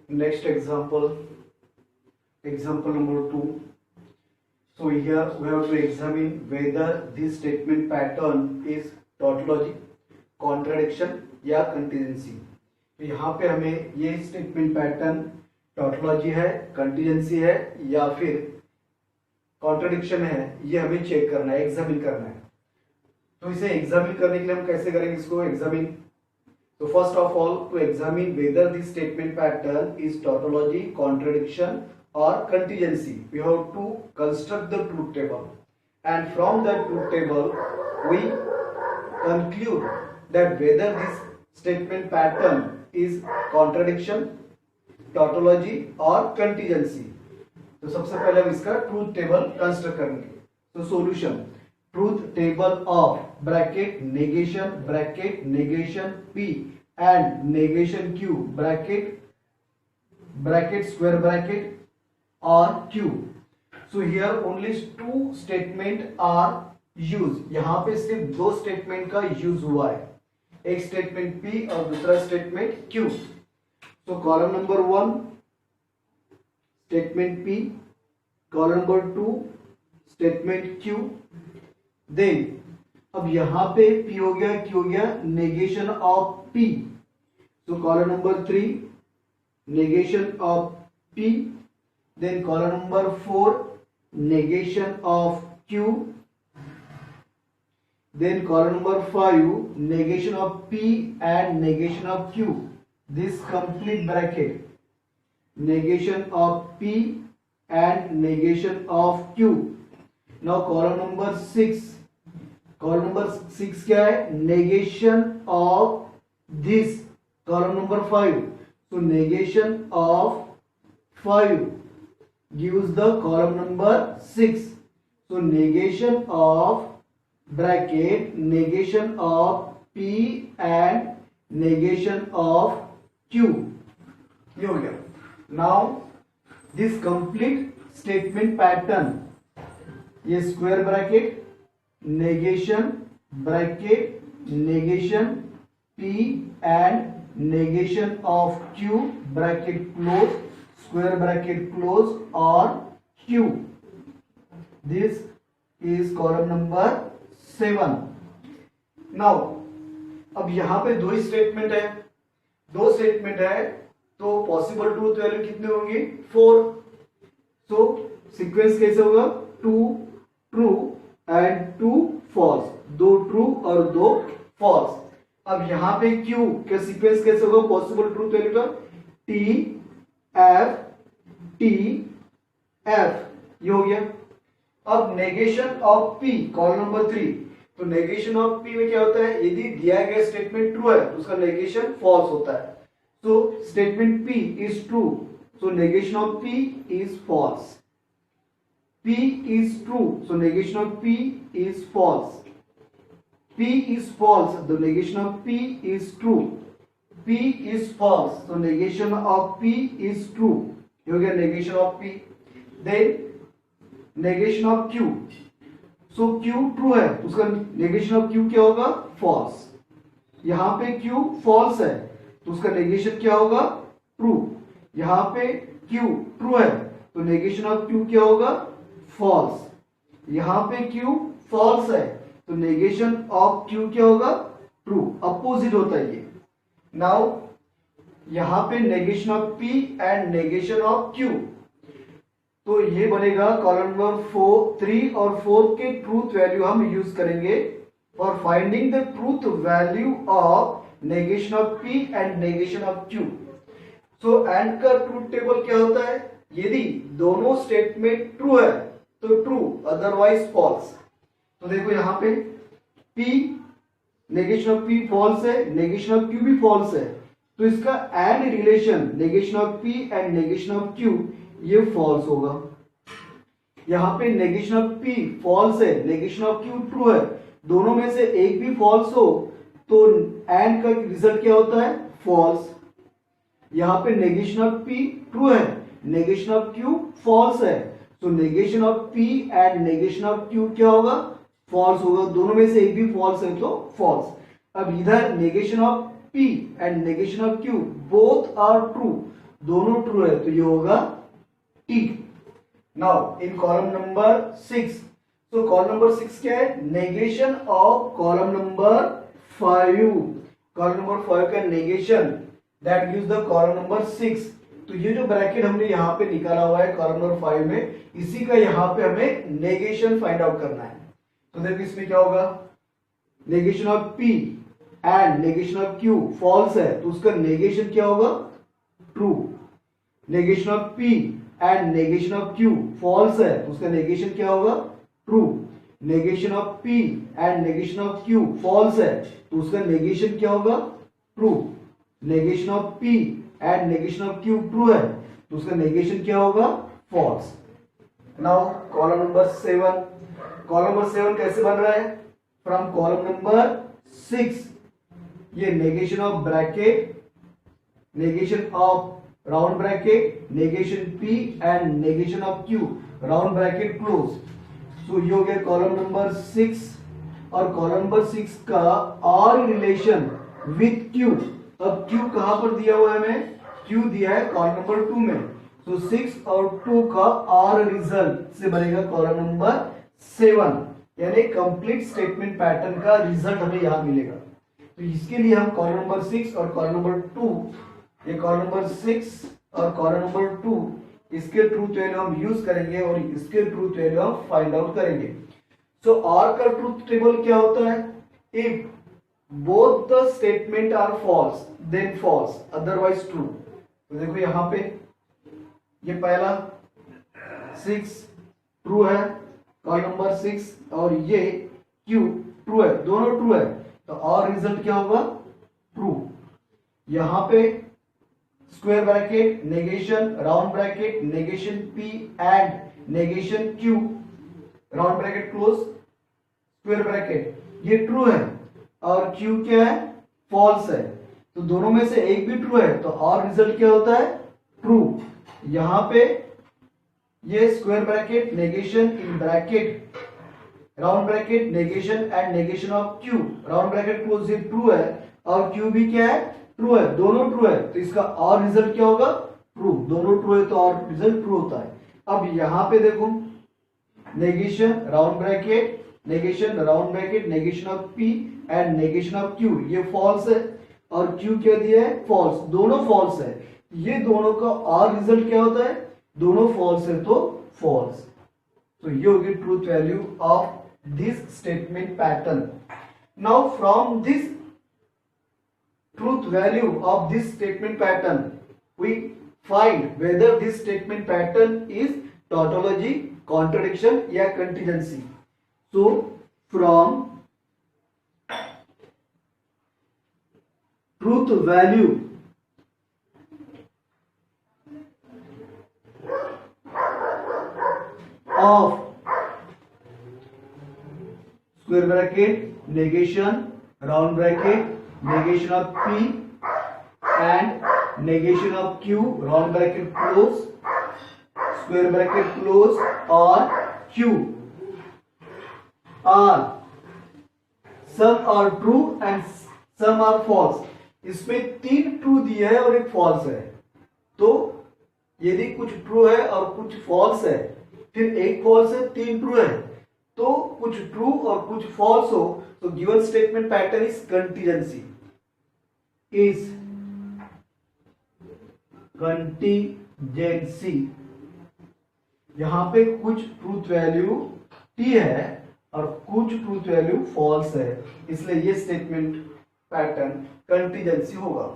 Next example number 2. So here we have to examine whether this statement pattern is tautology, contradiction या contingency. तो यहाँ पे हमें ये स्टेटमेंट पैटर्न टॉटोलॉजी है, कंटीजेंसी है या फिर कॉन्ट्रडिक्शन है, ये हमें चेक करना है, एग्जामिन करना है. तो इसे एग्जामिन करने के लिए हम कैसे करेंगे इसको एग्जामिन. तो first of all to examine whether this statement pattern is tautology, contradiction or contingency, we have to construct the truth table, and from that truth table we conclude that whether this statement pattern is contradiction, tautology or contingency. तो सबसे पहले हम इसका truth table construct करेंगे. तो solution truth table of bracket negation P and negation Q bracket square bracket or Q. So here only two statement are used. यहाँ पे सिर्फ दो स्टेटमेंट का यूज हुआ है, एक स्टेटमेंट P और दूसरा statement Q. So column number 1 statement P, column number 2 statement Q. Then अब यहाँ पे P हो गया, Q हो गया, negation of P. So column number 3 negation of P. Then column number 4 negation of Q. Then column number 5 negation of P and negation of Q. This complete bracket negation of P and negation of Q. Now column number 6. column number 6 क्या है? negation of this. column number 5. So negation of 5 gives the column number 6. So negation of bracket negation of P and negation of Q. ये हो गया. Now this complete statement pattern, ये square bracket negation bracket negation P and negation of Q bracket close square bracket close or Q. This is column number 7. Now अब यहाँ पे दो statement है, तो पॉसिबल ट्रूथ वैल्यू कितने होंगे? 4. सो sequence कैसे होगा? 2 ट्रू एंड 2 फॉल्स, 2 ट्रू और 2 फॉल्स. अब यहाँ पे Q का सीक्वेंस कैसे होगा पॉसिबल ट्रूथ वैल्यू का? T F T F, ये हो गया. अब negation of P column number 3. तो नेगेशन ऑफ P में क्या होता है? यदि दिया गया स्टेटमेंट ट्रू है तो उसका नेगेशन फॉल्स होता है. So statement P is true, so negation of P is false. P is true, so negation of P is false. P is false, the negation of P is true. P is false, so negation of P is true. हो गया negation of P. Then negation of Q. So Q true है तो उसका negation of Q क्या होगा? False. यहाँ पे Q false है तो उसका negation क्या होगा? True. यहाँ पे Q true है तो negation of Q क्या होगा? False. यहाँ पे Q false है तो नेगेशन ऑफ Q क्या होगा? ट्रू. अपोजिट होता है ये. नाउ यहां पे negation of P and negation of Q, तो ये बनेगा कॉलम नंबर 3 और 4 के ट्रूथ वैल्यू हम यूज करेंगे for finding the truth value of negation of P and negation of Q. So and का ट्रूथ टेबल क्या होता है? यदि दोनों स्टेटमेंट ट्रू है तो ट्रू, अदरवाइज फॉल्स. तो देखो यहाँ पे P negation of P false है, नेगेशन ऑफ Q भी फॉल्स है, तो इसका and relation negation of P and negation of Q ये फॉल्स होगा. यहाँ पे नेगेशन ऑफ P फॉल्स है, नेगेशन ऑफ Q ट्रू है, दोनों में से एक भी फॉल्स हो तो एंड का रिजल्ट क्या होता है? फॉल्स. यहाँ पे नेगेशन ऑफ P ट्रू है, नेगेशन ऑफ Q फॉल्स है, तो negation of P and negation of Q क्या होगा? फॉल्स होगा. दोनों में से एक भी फॉल्स है तो फॉल्स. अब इधर negation of P and negation of Q both are true, दोनों ट्रू है तो ये होगा T. Now in column number 6, तो कॉलम नंबर 6 क्या है? Negation of column number 5। Column number 5 का negation that gives the column number 6। तो ये जो ब्रैकेट हमने यहाँ पे निकाला हुआ है कॉलम नंबर 5 में, इसी का यहाँ पे हमें नेगेशन फाइंड आउट करना है। तो देखो इसमें क्या होगा, negation of P and negation of Q false है तो उसका नेगेशन क्या होगा? True. Negation of P and negation of Q false है तो उसका नेगेशन क्या होगा? True. Negation of P and negation of Q false है तो उसका नेगेशन क्या होगा? True. Negation of P and negation of Q true है तो उसका नेगेशन क्या होगा? False. Now column number 7, column number 7 कैसे बन रहा है? फ्रॉम कॉलम नंबर 6, ये negation of bracket, negation of round bracket, negation P and negation of Q round bracket close. So ये हो गया कॉलम नंबर 6 और कॉलम नंबर 6 का आर रिलेशन विथ Q। अब Q कहां पर दिया हुआ है? हमें Q दिया है कॉलम नंबर 2 में। तो 6 और 2 का आर रिजल्ट से बनेगा कॉलम नंबर 7, यानी कंप्लीट स्टेटमेंट पैटर्न का रिजल्ट हमें यहां मिलेगा। तो इसके लिए हम कॉलम नंबर 6 और कॉलम नंबर 2, ये कॉलम नंबर 6 और कॉलम नंबर 2, इसके ट्रूथ वैल्यू हम यूज करेंगे और इसके ट्रूथ वैल्यू हम फाइंड आउट करेंगे। सो आर का ट्रूथ टेबल क्या होता है? If both the statement are false then false, otherwise true. तो देखो यहां पे ये पहला 6 ट्रू है कॉलम नंबर 6 और ये Q ट्रू है, दोनों ट्रू है तो और रिजल्ट क्या होगा? ट्रू। यहां पे square bracket, negation, round bracket, negation P and negation Q round bracket close, square bracket, ये ट्रू है और Q क्या है? फॉल्स है। तो दोनों में से एक भी ट्रू है तो और रिजल्ट क्या होता है? ट्रू। यहां पे ये square bracket, negation in bracket, round bracket, negation and negation of Q round bracket close, ये ट्रू है और Q भी क्या है? ट्रू है, दोनों ट्रू है तो इसका और रिजल्ट क्या होगा? ट्रू। दोनों ट्रू है तो और रिजल्ट ट्रू होता है। अब यहां पे देखो negation, round bracket, negation, round bracket, negation of P and negation of Q, ये फॉल्स है और Q क्या दिया है? फॉल्स। दोनों फॉल्स है, ये दोनों का और रिजल्ट क्या होता है? दोनों फॉल्स है तो फॉल्स। तो ये होगी truth value of this statement pattern. Now from this truth value of this statement pattern, we find whether this statement pattern is tautology, contradiction या contingency. So from truth value of square bracket, negation, round bracket, negation of P and negation of Q, round bracket close, square bracket close और Q are some are true and some are false। इसमें 3 true दिया है और एक false है। तो यदि कुछ ट्रू है और कुछ फॉल्स है, फिर एक फॉल्स है 3 ट्रू है, तो कुछ ट्रू और कुछ फॉल्स हो तो given statement pattern is contingency, is contingency. यहां पे कुछ ट्रूथ वैल्यू T है और कुछ ट्रूथ वैल्यू फॉल्स है, इसलिए ये स्टेटमेंट पैटर्न कंटीजेंसी होगा।